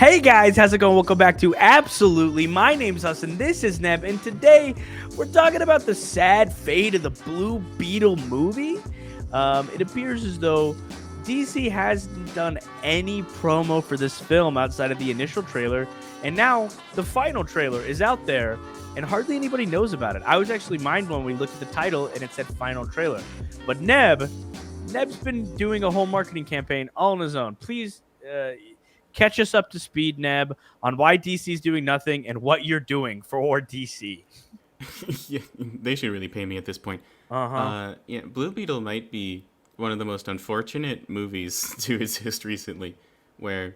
Hey guys, how's it going? Welcome back to Absolutely. My name's Hassan. This is Neb, and today we're talking about the sad fate of the Blue Beetle movie. It appears as though DC hasn't done any promo for this film outside of the initial trailer, and now the final trailer is out there, and hardly anybody knows about it. I was actually mind blown when we looked at the title and it said final trailer. But Neb's been doing a whole marketing campaign all on his own. Please catch us up to speed, Neb, on why DC's doing nothing and what you're doing for DC. Yeah, they should really pay me at this point. Uh-huh. Yeah, Blue Beetle might be one of the most unfortunate movies to exist recently, where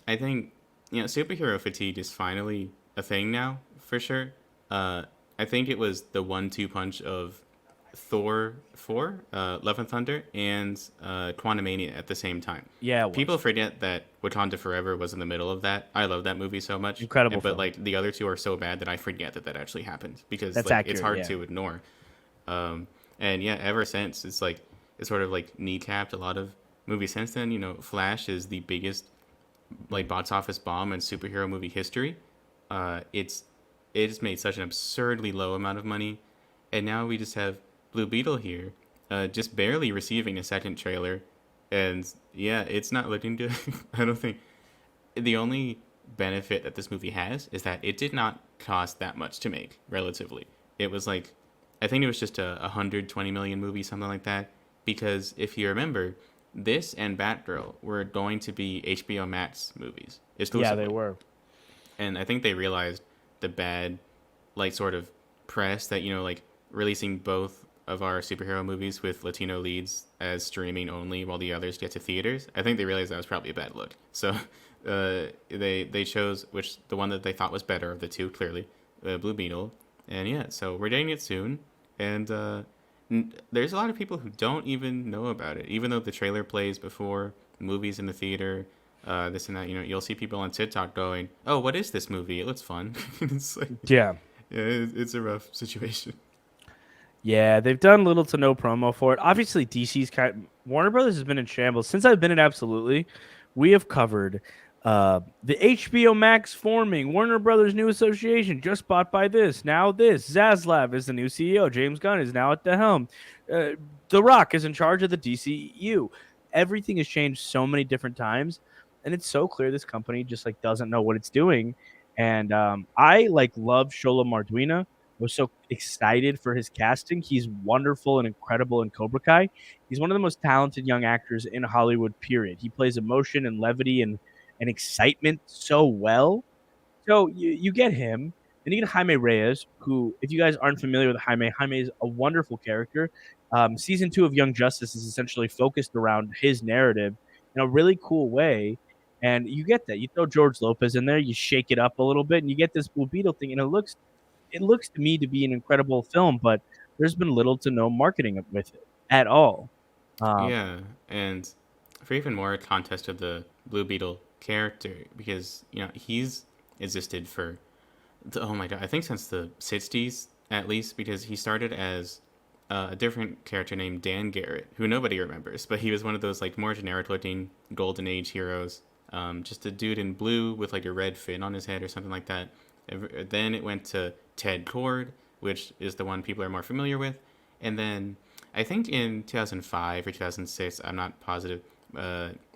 I think superhero fatigue is finally a thing now for sure. I think it was the 1-2 punch of Thor 4, Love and Thunder, and Quantumania at the same time. Yeah, it People was. forget that Wakanda Forever was in the middle of that. I love that movie so much, Incredible but film. like the other two are so bad that I forget that actually happened because That's like it's accurate, hard yeah. to ignore. And yeah, ever since it's sort of like kneecapped a lot of movies since then. Flash is the biggest like box office bomb in superhero movie history. It's made such an absurdly low amount of money, and now we just have Blue Beetle here, just barely receiving a second trailer, and yeah, it's not looking good. I don't think the only benefit that this movie has is that it did not cost that much to make relatively. It was like, I think it was just a 120 million movie, something like that. Because if you remember, this and Batgirl were going to be HBO Max movies Yeah, they exclusively, were. and I think they realized the bad, like sort of press that like releasing both of our superhero movies with Latino leads as streaming only while the others get to theaters. I think they realized that was probably a bad look. So they chose the one that they thought was better of the two, clearly, Blue Beetle, and yeah, so we're getting it soon, and there's a lot of people who don't even know about it, even though the trailer plays before movies in the theater. This and that, you'll see people on TikTok going, "Oh, what is this movie? It looks fun." It's like, Yeah. yeah, it's a rough situation. Yeah, they've done little to no promo for it. Obviously, DC's Warner Brothers has been in shambles since I've been at Absolutely. We have covered the HBO Max forming, Warner Brothers new association just bought by this. Now this Zaslav is the new CEO. James Gunn is now at the helm. Uh, the Rock is in charge of the DCU. Everything has changed so many different times, and it's so clear this company just like doesn't know what it's doing. And I like love Shola Marduina. Was so excited for his casting. He's wonderful and incredible in Cobra Kai. He's one of the most talented young actors in Hollywood, period. He plays emotion and levity and excitement so well. So you get him. And you get Jaime Reyes, who, if you guys aren't familiar with Jaime is a wonderful character. Season 2 of Young Justice is essentially focused around his narrative in a really cool way. And you get that. You throw George Lopez in there, you shake it up a little bit, and you get this Blue Beetle thing, and it looks to me to be an incredible film, but there's been little to no marketing with it at all. Um, Yeah, and for even more context of the Blue Beetle character, because he's existed for oh my god, I think since the '60s at least, because he started as a different character named Dan Garrett, who nobody remembers, but he was one of those like more generic looking Golden Age heroes, just a dude in blue with like a red fin on his head or something like that. Then it went to Ted Kord, which is the one people are more familiar with, and then I think in 2005 or 2006, I'm not positive,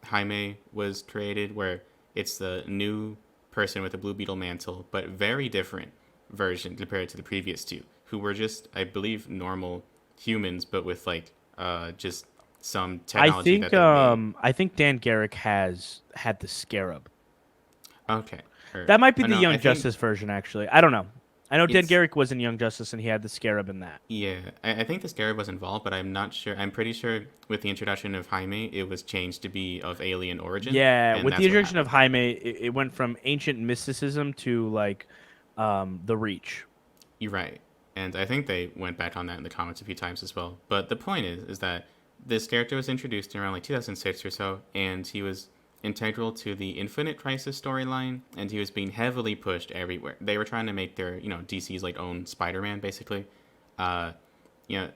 Jaime was created, where it's the new person with a Blue Beetle mantle, but very different version compared to the previous two, who were just, I believe, normal humans, but with like just some I technology that think they made. I think Dan Garrick has had the Scarab. Okay, or That might be the no, I Young think Justice version, actually. I don't know. I know Dan it's Garrick was in Young Justice and he had the Scarab in that. yeah. I think the Scarab was involved, but I'm not sure. I'm pretty sure with the introduction of Jaime, it was changed to be of alien origin, Yeah, and with the that's what introduction of happened. Jaime, it went from ancient mysticism to like the Reach. You're right. And I think they went back on that in the comments a few times as well. But the point is that this character was introduced in around like 2006 or so, and he was integral to the Infinite Crisis storyline, and he was being heavily pushed everywhere. They were trying to make their, DC's like own Spider-Man basically. Uh,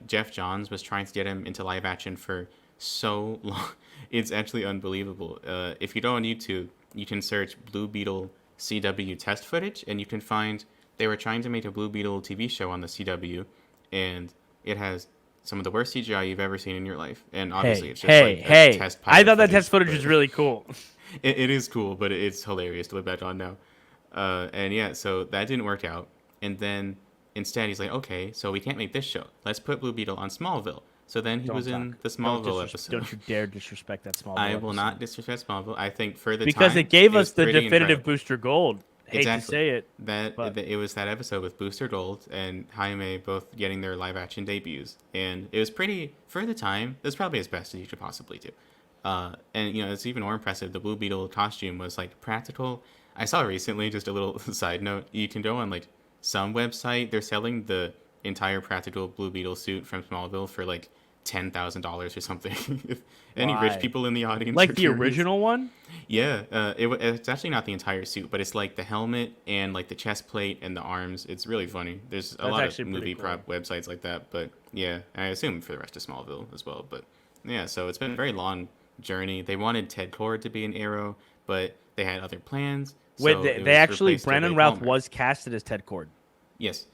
Jeff Johns was trying to get him into live action for so long. It's actually unbelievable. If you go on YouTube, you can search Blue Beetle CW test footage, and you can find they were trying to make a Blue Beetle TV show on the CW, and it has some of the worst CGI you've ever seen in your life. And obviously, Hey, it's just hey, like a hey! test I pilot thought that test footage, footage but was really cool. it is cool, but it's hilarious to look back on now. And yeah, so that didn't work out. And then instead, he's like, okay, so we can't make this show. Let's put Blue Beetle on Smallville. So then he Don't was talk. in the Smallville Don't episode. you dare disrespect that I Smallville will not episode. disrespect Smallville. I think for the Because it time, gave it was us the pretty definitive incredible. Booster Gold. Hate to Exactly. say it, That but it was that episode with Booster Gold and Jaime both getting their live action debuts, and it was pretty for the time. It was probably as best as you could possibly do. And it's even more impressive. The Blue Beetle costume was like practical. I saw recently, just a little side note. You can go on like some website. They're selling the entire practical Blue Beetle suit from Smallville for like $10,000 or something. If any rich why? people in the audience are Like the curious, original one? yeah, it's actually not the entire suit, but it's like the helmet and like the chest plate and the arms. It's really funny. There's a That's lot of actually pretty movie cool. prop websites like that, but yeah, I assume for the rest of Smallville as well. But yeah, so it's been a very long journey. They wanted Ted Cord to be an Arrow, but they had other plans, Wait, so they, it they was actually replaced with Brandon a Routh Palmer. was casted as Ted Cord. Yes,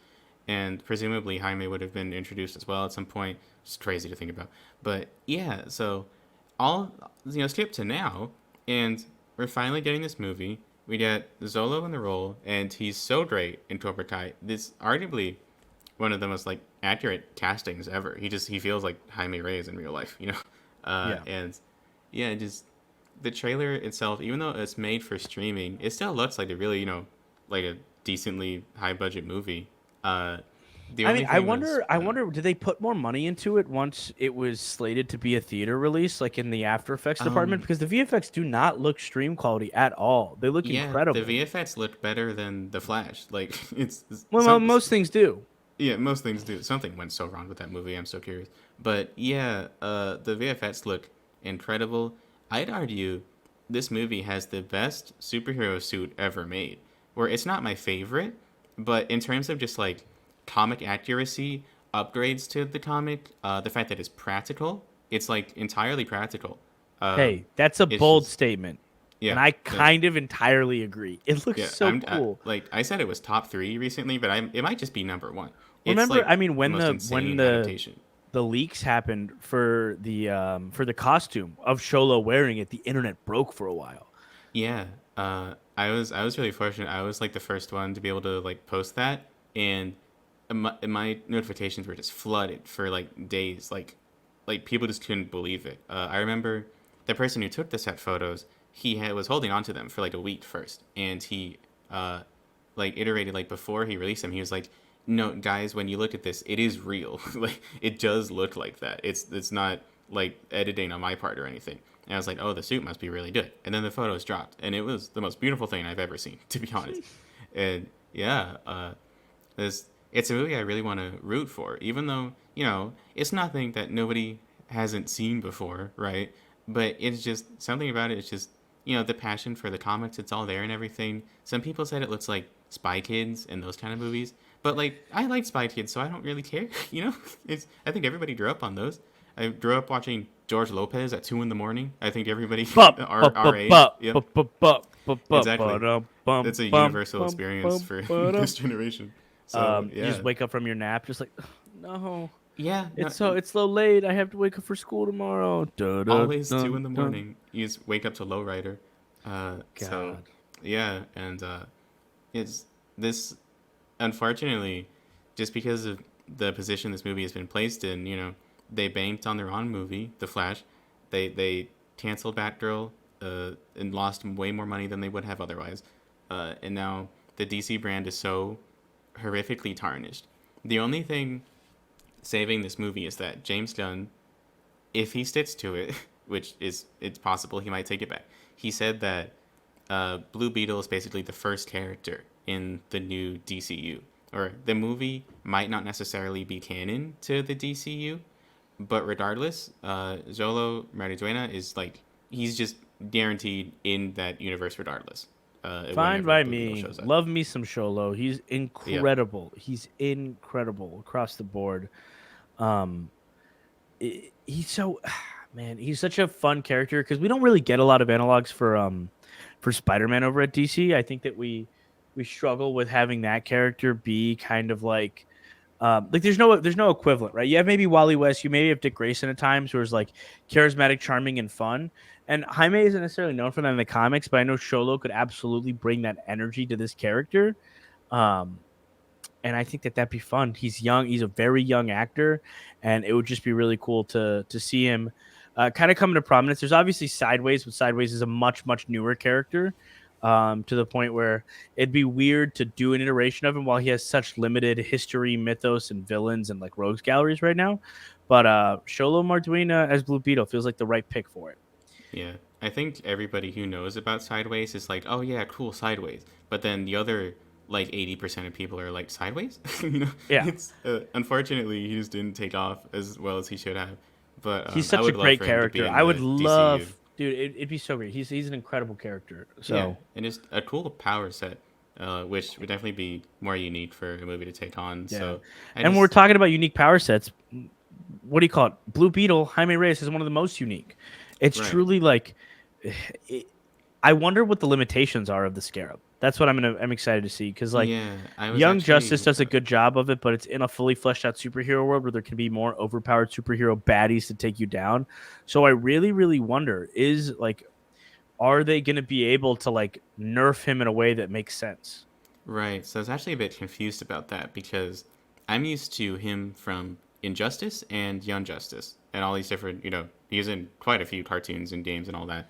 and presumably Jaime would have been introduced as well at some point. It's crazy to think about, but yeah. So all skip to now, and we're finally getting this movie. We get Zolo in the role, and he's so great in Cobra Kai. This arguably one of the most like accurate castings ever. He feels like Jaime Reyes in real life. Yeah. And yeah, just the trailer itself, even though it's made for streaming, it still looks like a really like a decently high budget movie. Uh, the I mean, only I thing was, wonder. I wonder. Did they put more money into it once it was slated to be a theater release, like in the After Effects department? um, Because the VFX do not look stream quality at all. They look yeah, the incredible. VFX looked better than the Flash. Like it's Well, some most things do. Yeah, most things do. Something went so wrong with that movie. I'm so curious. But yeah, the VFX look incredible. I'd argue this movie has the best superhero suit ever made. Where it's not my favorite, but in terms of just like comic accuracy, upgrades to the comic, the fact that it's practical, it's like entirely practical. Uh, Hey, that's a it's bold just statement, and yeah, I yeah. kind of entirely agree. It looks Yeah, so cool. like I said, it was top three recently, but it might just be number one. It's Remember, like I mean, the when most when insane adaptation. the leaks happened for the costume of Sholo wearing it, the internet broke for a while. Yeah, I was really fortunate. I was like the first one to be able to like post that, and my notifications were just flooded for like days. Like people just couldn't believe it. I remember the person who took the set photos. Was holding on to them for like a week first, and he like iterated like before he released them. He was like, "No, guys, when you look at this, it is real. Like it does look like that. It's not like editing on my part or anything." And I was like, "Oh, the suit must be really good." And then the photos dropped, and it was the most beautiful thing I've ever seen, to be honest. And yeah, it's a movie I really want to root for, even though it's nothing that nobody hasn't seen before, right? But it's just something about it. It's just the passion for the comics. It's all there and everything. Some people said it looks like Spy Kids and those kind of movies, but like I like Spy Kids, so I don't really care. It's I think everybody grew up on those. I grew up watching George Lopez at 2 in the morning. I think everybody Bup, our bup, our bup, age, bup, yep, bup, bup, bup, bup, bup, exactly. ba-dum, bum, That's a bum, universal bum, experience bum, for ba-dum. this generation. So You just yeah, wake up from your nap, just like, no, yeah. No, it's so late. I have to wake up for school tomorrow. Da, da, always two dun, in the dun. morning. You just wake up to Lowrider. So God, yeah, and it's this unfortunately just because of the position this movie has been placed in. They banked on their own movie, The Flash. They canceled Batgirl and lost way more money than they would have otherwise. And now the DC brand is so horrifically tarnished. The only thing saving this movie is that James Gunn, if he sticks to it, which it's possible he might take it back. He said that Blue Beetle is basically the first character in the new DCU, or the movie might not necessarily be canon to the DCU, but regardless, Zolo Mariduena is like he's just guaranteed in that universe regardless. fine Whenever by Blue Beetle me. shows up. Love me some Sholo. He's Yep. incredible. He's incredible across the board. Um, he's so man. He's such a fun character because we don't really get a lot of analogs for for Spider-Man over at DC. I think that we struggle with having that character be kind of like there's no equivalent, right? You have maybe Wally West, you maybe have Dick Grayson at times, who is like charismatic, charming, and fun. And Jaime isn't necessarily known for that in the comics, but I know Sholo could absolutely bring that energy to this character. Um, and I think that that'd be fun. He's young. He's a very young actor, and it would just be really cool to see him kind of come into prominence. There's obviously Sideways, but Sideways is a much newer character, to the point where it'd be weird to do an iteration of him while he has such limited history, mythos, and villains and like rogues galleries right now. But Sholo Marduina as Blue Beetle feels like the right pick for it. Yeah. I think everybody who knows about Sideways is like, oh yeah, cool, Sideways. But then the other like 80% of people are like, Sideways? You know, Yeah, it's unfortunately he just didn't take off as well as he should have. But he's I such a would love great for him to be character. in I would the DCU. love, dude. It'd be so great. He's an incredible character. Yeah, So and just a cool power set, which would definitely be more unique for a movie to take on. yeah, So I and when we're just talking about unique power sets, what do you call it? Blue Beetle, Jaime Reyes is one of the most unique. It's right. truly like, it, I wonder what the limitations are of the Scarab. That's what I'm excited to see because like Yeah, I was Young Justice actually does a good job of it, but it's in a fully fleshed out superhero world where there can be more overpowered superhero baddies to take you down. So I really wonder is like, are they going to be able to like nerf him in a way that makes sense? right. So I was actually a bit confused about that because I'm used to him from Injustice and Young Justice and all these different, he's in quite a few cartoons and games and all that.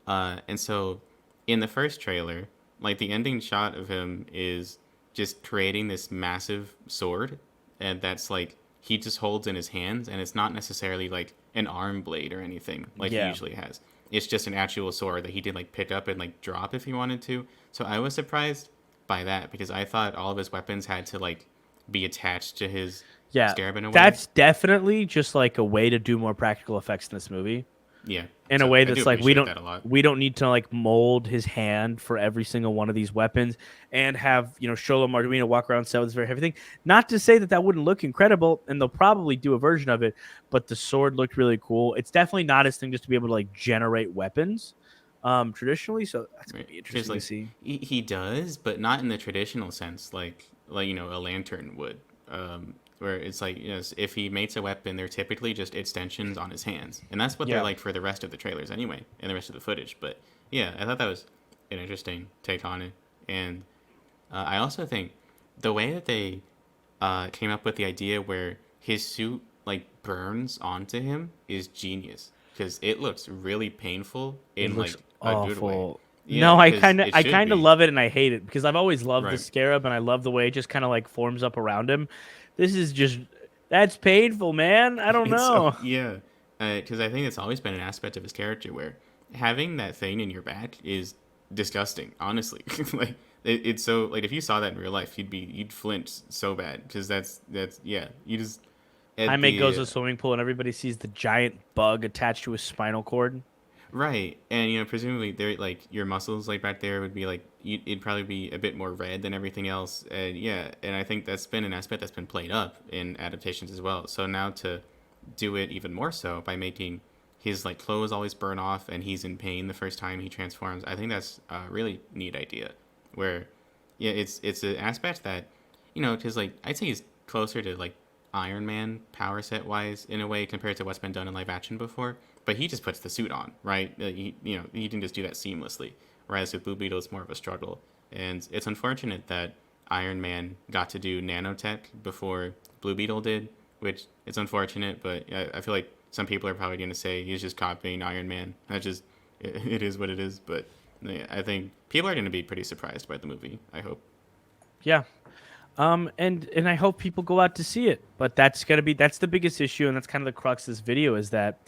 And so in the first trailer, like the ending shot of him is just creating this massive sword, and that's like he just holds in his hands, and it's not necessarily like an arm blade or anything like he Yeah. usually has. It's just an actual sword that he did like pick up and like drop if he wanted to. So I was surprised by that because I thought all of his weapons had to like be attached to his Yeah. scarab in a way. That's definitely just like a way to do more practical effects in this movie. Yeah. In a So way I do that's like appreciate that a lot. we don't need to like mold his hand for every single one of these weapons and have Sholo Marduino walk around set with this very heavy thing. Not to say that that wouldn't look incredible, and they'll probably do a version of it, but the sword looked really cool. It's definitely not his thing just to be able to like generate weapons traditionally, so that's gonna Right. be Because interesting to like see. he does, but not in the traditional sense, like a lantern would. Where it's like if he makes a weapon, they're typically just extensions on his hands, and that's what they're Yeah. like for the rest of the trailers anyway, and the rest of the footage. But yeah, I thought that was an interesting take on it, and I also think the way that they came up with the idea where his suit like burns onto him is genius because it looks really painful It in looks like a good way. awful. Yeah, No, because it I should kind of be love it and I hate it because I've always loved the right. scarab and I love the way it just kind of like forms up around him. This is just that's painful, man. I don't It's know. yeah, because I think it's always been an aspect of his character where having that thing in your back is disgusting. Honestly, like it's so like if you saw that in real life, you'd flinch so bad because that's yeah. You just at Jaime goes to the a swimming pool and everybody sees the giant bug attached to his spinal cord. right, and presumably there like your muscles like back there would be like it'd probably be a bit more red than everything else, and yeah, and I think that's been an aspect that's been played up in adaptations as well. So now to do it even more so by making his like clothes always burn off and he's in pain the first time he transforms, I think that's a really neat idea. Where yeah, it's an aspect that because like I'd say he's closer to like Iron Man power set wise in a way compared to what's been done in live action before. But he just puts the suit on, right? He can just do that seamlessly. Whereas with Blue Beetle, it's more of a struggle, and it's unfortunate that Iron Man got to do nanotech before Blue Beetle did, which it's unfortunate. But I feel like some people are probably going to say he's just copying Iron Man. That just it is what it is. But yeah, I think people are going to be pretty surprised by the movie. I hope. Yeah. And I hope people go out to see it. But that's the biggest issue, and that's kind of the crux of this video is that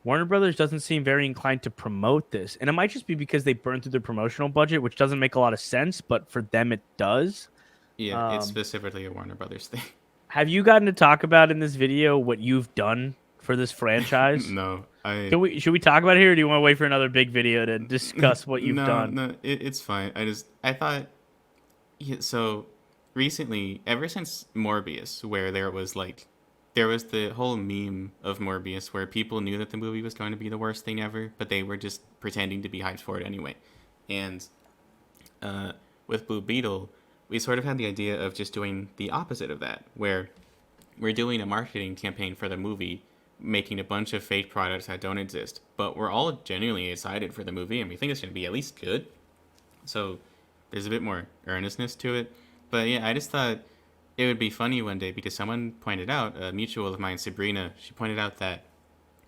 Warner Brothers doesn't seem very inclined to promote this. And it might just be because they burned through their promotional budget, which doesn't make a lot of sense, but for them it does. Yeah, it's Um, specifically a Warner Brothers thing. have you gotten to talk about in this video what you've done for this franchise? No, I Should we talk about it here, or do you want to wait for another big video to discuss what you've no, done? no, it's fine. I thought yeah, so recently, ever since Morbius, where there was the whole meme of Morbius where people knew that the movie was going to be the worst thing ever, but they were just pretending to be hyped for it anyway. And uh, with Blue Beetle, we sort of had the idea of just doing the opposite of that, where we're doing a marketing campaign for the movie, making a bunch of fake products that don't exist, but we're all genuinely excited for the movie and we think it's going to be at least good. So there's a bit more earnestness to it. But yeah, I just thought it would be funny one day because someone pointed out, a mutual of mine, Sabrina, she pointed out that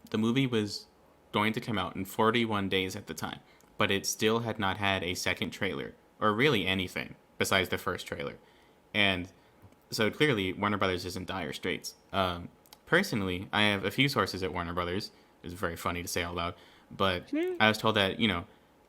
the movie was going to come out in 41 days at the time, but it still had not had a second trailer, or really anything besides the first trailer. And so clearly, Warner Brothers is in dire straits. Personally, I have a few sources at Warner Brothers. It's very funny to say out loud, but I was told that,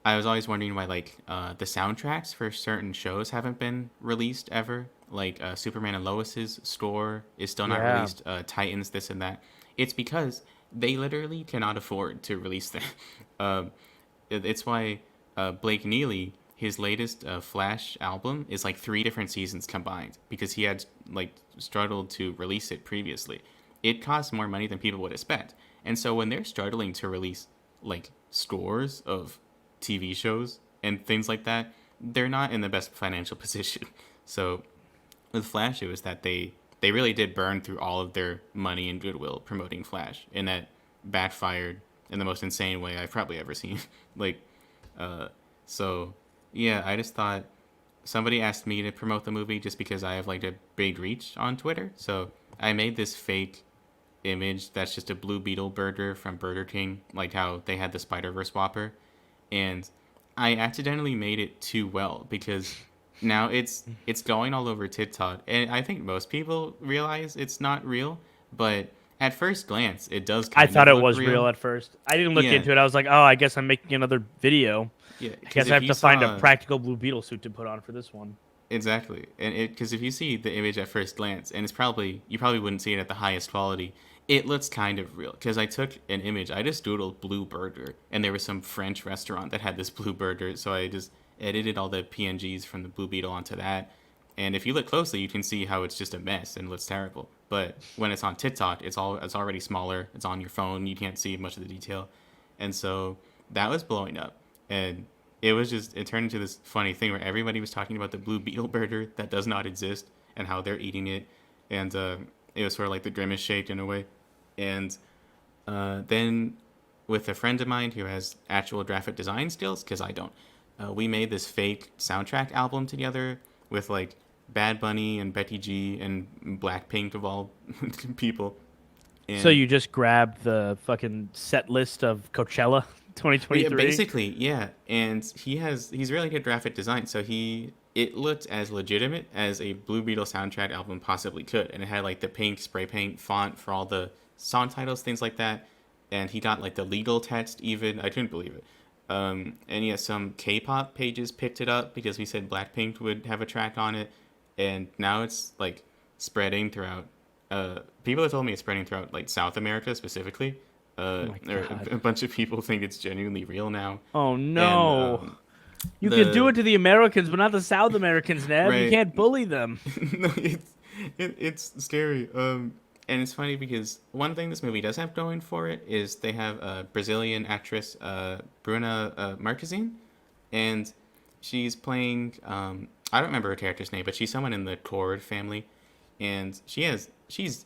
I was always wondering why the soundtracks for certain shows haven't been released ever. Like Superman and Lois's score is still not Yeah. released. Titans, this and that. It's because they literally cannot afford to release them. It's why Blake Neely, his latest Flash album, is like 3 different seasons combined because he had like struggled to release it previously. It costs more money than people would expect, and so when they're struggling to release like scores of TV shows and things like that, they're not in the best financial position. So with Flash, it was that they really did burn through all of their money and goodwill promoting Flash, and that backfired in the most insane way I've probably ever seen. like, so yeah, I just thought somebody asked me to promote the movie just because I have like a big reach on Twitter. So I made this fake image that's just a Blue Beetle burger from Burger King, like how they had the Spider-Verse Whopper. And I accidentally made it too well because now it's going all over TikTok, and I think most people realize it's not real, but at first glance it does I kind thought of it look was real. real at first. I didn't look Yeah, into it. I was like, oh, I guess I'm making another video. yeah, I because guess I if have you to find a saw practical Blue Beetle suit to put on for this one. exactly, and because if you see the image at first glance, and you probably wouldn't see it at the highest quality, it looks kind of real. Because I took an image, I just doodled blue burger, and there was some French restaurant that had this blue burger, so I just edited all the PNGs from the Blue Beetle onto that. And if you look closely, you can see how it's just a mess and looks terrible. But when it's on TikTok, it's already smaller. It's on your phone. You can't see much of the detail, and so that was blowing up. And it turned into this funny thing where everybody was talking about the Blue Beetle burger that does not exist and how they're eating it, and it was sort of like the grimace shaped in a way. And then with a friend of mine who has actual graphic design skills, because I don't, we made this fake soundtrack album together with like Bad Bunny and Becky G and Blackpink of all people. So And you just grabbed the fucking set list of Coachella yeah, 2023? basically, yeah. And he's really good graphic design, so it looked as legitimate as a Blue Beetle soundtrack album possibly could, and it had like the pink spray paint font for all the song titles, things like that. And he got like the legal text even. I couldn't believe it. And yeah, some K-pop pages picked it up because we said Blackpink would have a track on it, and now it's like spreading throughout. People have told me it's spreading throughout like South America specifically. Oh my God. A bunch of people think it's genuinely real now, Oh and no. You can do the it to the Americans, but not the South Americans, Neb. You right. can't bully them. No, it's scary. And it's funny because one thing this movie does have going for it is they have a Brazilian actress, Bruna Marquezine, and she's playing. I don't remember her character's name, but she's someone in the Cord family, and she's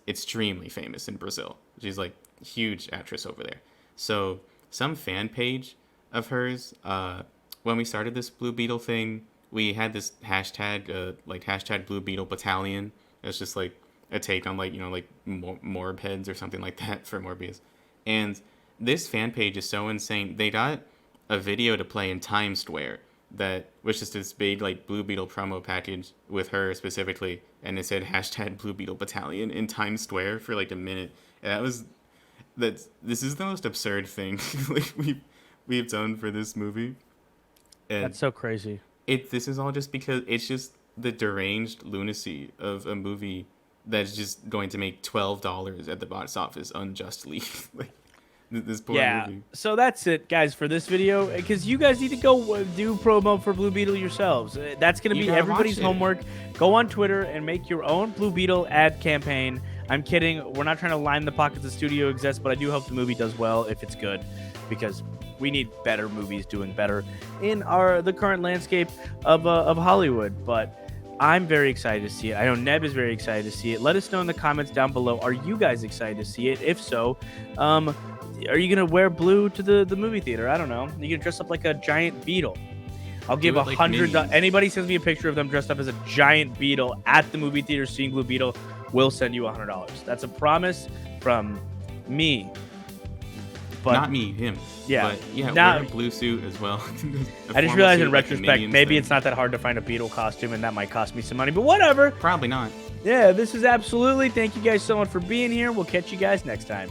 extremely famous in Brazil. She's like huge actress over there. So some fan page of hers, when we started this Blue Beetle thing, we had this hashtag, like hashtag Blue Beetle Battalion. It's just like a take on like Morb heads or something like that for Morbius. And this fan page is so insane. They got a video to play in Times Square that was just this big like Blue Beetle promo package with her specifically, and it said hashtag Blue Beetle Battalion in Times Square for like a minute. And this is the most absurd thing like we've done for this movie. And That's so crazy. this is all just because it's just the deranged lunacy of a movie that's just going to make $12 at the box office unjustly. Like this poor Yeah. movie. So that's it, guys, for this video. Because you guys need to go do promo for Blue Beetle yourselves. That's going to You be gotta everybody's watch it. homework. Go on Twitter and make your own Blue Beetle ad campaign. I'm kidding. We're not trying to line the pockets of studio execs, but I do hope the movie does well if it's good. Because we need better movies doing better in the current landscape of Hollywood. But I'm very excited to see it. I know Neb is very excited to see it. Let us know in the comments down below. Are you guys excited to see it? If so, are you gonna wear blue to the movie theater? I don't know. You can dress up like a giant beetle. I'll give like $100. Anybody sends me a picture of them dressed up as a giant beetle at the movie theater seeing Blue Beetle, will send you $100. That's a promise from me. But not me, him. Yeah, but yeah, now, wear a blue suit as well. I just realized in retrospect, maybe it's not that hard to find a Beetle costume, and that might cost me some money. But whatever. Probably not. Yeah, this is absolutely. Thank you guys so much for being here. We'll catch you guys next time.